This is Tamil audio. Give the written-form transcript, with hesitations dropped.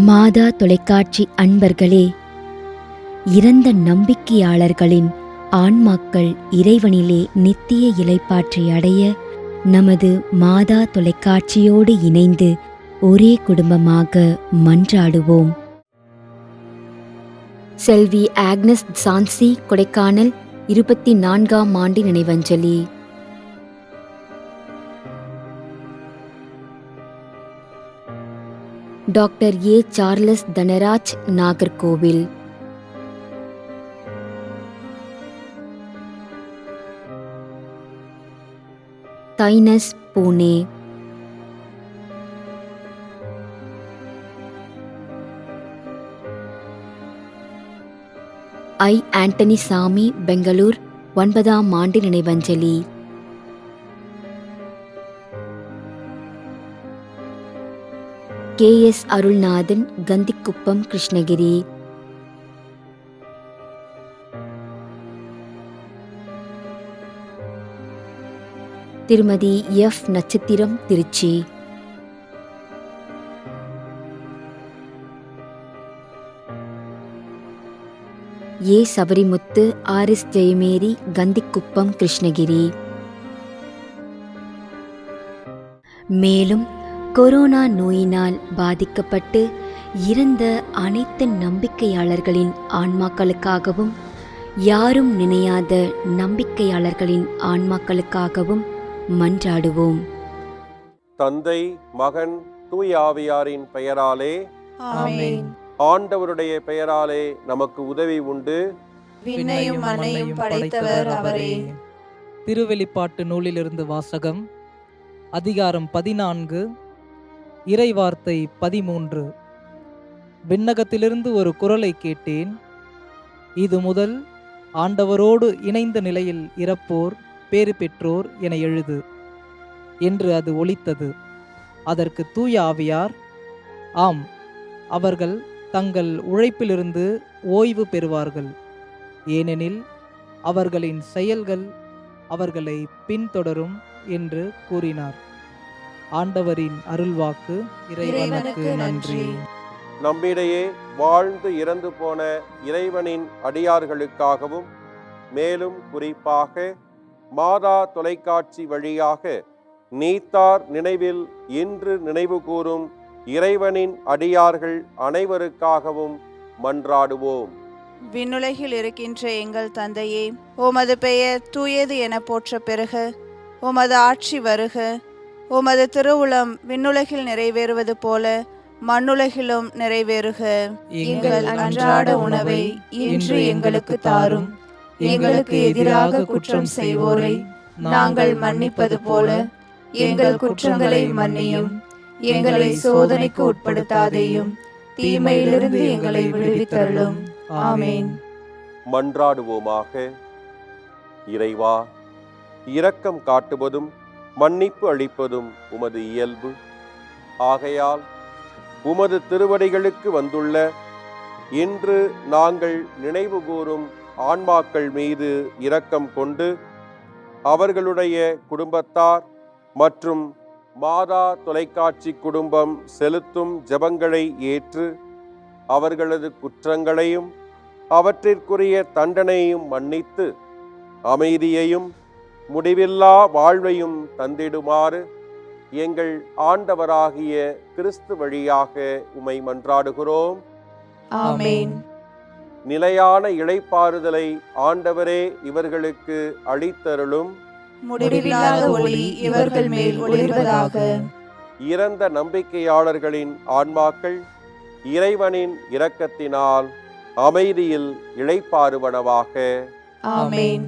மாதா தொலைக்காட்சி அன்பர்களே, இறந்த நம்பிக்கையாளர்களின் ஆன்மாக்கள் இறைவனிலே நித்திய இளைப்பாற்றி அடைய நமது மாதா தொலைக்காட்சியோடு இணைந்து ஒரே குடும்பமாக மன்றாடுவோம். செல்வி ஆக்னஸ் சான்சி, கொடைக்கானல், 24ஆம் ஆண்டு நினைவஞ்சலி. Doctor A. Charles Dhanaraj, Nagercoil. தைனஸ், புனே. ஐ. ஆண்டனி சாமி, பெங்களூர், 9ஆம் ஆண்டு நினைவஞ்சலி. கே. எஸ். அருள்நாதன், கந்திக்குப்பம், கிருஷ்ணகிரி. திருமதி F. Natchathiram, Trichy. A. Sabarimuthu, R. S. Jayamary, Kandikuppam, Krishnagiri. மேலும் கொரோனா நோயினால் பாதிக்கப்பட்டு இறந்த அனைத்து நம்பிக்கையாளர்களின் ஆன்மாக்களுக்காகவும், யாரும் நினையாத நம்பிக்கையாளர்களின் ஆன்மாக்களுக்காகவும் மன்றாடுவோம். தந்தை, மகன், தூய ஆவியாரின் பெயராலே ஆமென். ஆண்டவருடைய பெயராலே நமக்கு உதவி உண்டு. விண்ணையும் மண்ணையும் படைத்தவர் அவரே. திருவெளிப்பாட்டு நூலிலிருந்து வாசகம். அதிகாரம் 14, இறைவார்த்தை 13. விண்ணகத்திலிருந்து ஒரு குரலை கேட்டேன். இது முதல் ஆண்டவரோடு இணைந்த நிலையில் இறப்போர் பேறு பெற்றோர் என எழுது என்று அது ஒலித்தது. அதற்கு தூய ஆவியார், ஆம், அவர்கள் தங்கள் உழைப்பிலிருந்து ஓய்வு பெறுவார்கள், ஏனெனில் அவர்களின் செயல்கள் அவர்களை பின்தொடரும் என்று கூறினார். ஆண்டவரின் அருள்வாக்கு. இறைவனுக்கு நன்றி. நம்மிடையே வாழ்ந்து இறந்து போன இறைவனின் அடியார்களுக்காகவும், மேலும் குறிப்பாக மாதா தொலைக்காட்சி வழியாக நீத்தார் நினைவில் இன்று நினைவு கூறும் இறைவனின் அடியார்கள் அனைவருக்காகவும் மன்றாடுவோம். விண்ணுலகில் இருக்கின்ற எங்கள் தந்தையே, உமது பெயர் தூயது என போற்ற பெறுக. உமது ஆட்சி வருக. உமது திருவுளம் விண்ணுலகில் நிறைவேறுவது போல மண்ணுலகிலும் நிறைவேறுக. எங்கள் அன்றாட உணவை இன்று எங்களுக்கு தாரும். எங்களுக்கு எதிராக குற்றம் செய்வோரை நாங்கள் மன்னிப்பது போல எங்கள் குற்றங்களை மன்னியும். எங்களை சோதனைக்கு உட்படுத்தாதேயும், தீமையிலிருந்து எங்களை விடுவித்தருளும். ஆமென். மன்றாடுவோமாக. இறைவா, இரக்கம் காட்டுவதும் மன்னிப்பு அளிப்பதும் உமது இயல்பு. ஆகையால் உமது திருவடிகளுக்கு வந்துள்ள இன்று நாங்கள் நினைவு கூறும் ஆன்மாக்கள் மீது இரக்கம் கொண்டு அவர்களுடைய குடும்பத்தார் மற்றும் மாதா தொலைக்காட்சி குடும்பம் செலுத்தும் ஜெபங்களை ஏற்று அவர்களது குற்றங்களையும் அவற்றிற்குரிய தண்டனையும் மன்னித்து அமைதியையும் முடிவில்லா வாழ்வையும் தந்திடுமாறு எங்கள் ஆண்டவராகிய கிறிஸ்து வழியாக உம்மை மன்றாடுகிறோம். ஆமென். நிலையான இளைப்பாறுதலை ஆண்டவரே இவர்களுக்கு அளித்தருளும். முடிவில்லாத ஒளி இவர்கள் மேல் ஒளிர்வதாக. இறந்த நம்பிக்கையாளர்களின் ஆன்மாக்கள் இறைவனின் இரக்கத்தினால் அமைதியில் இளைப்பாறுவனவாக. ஆமென்.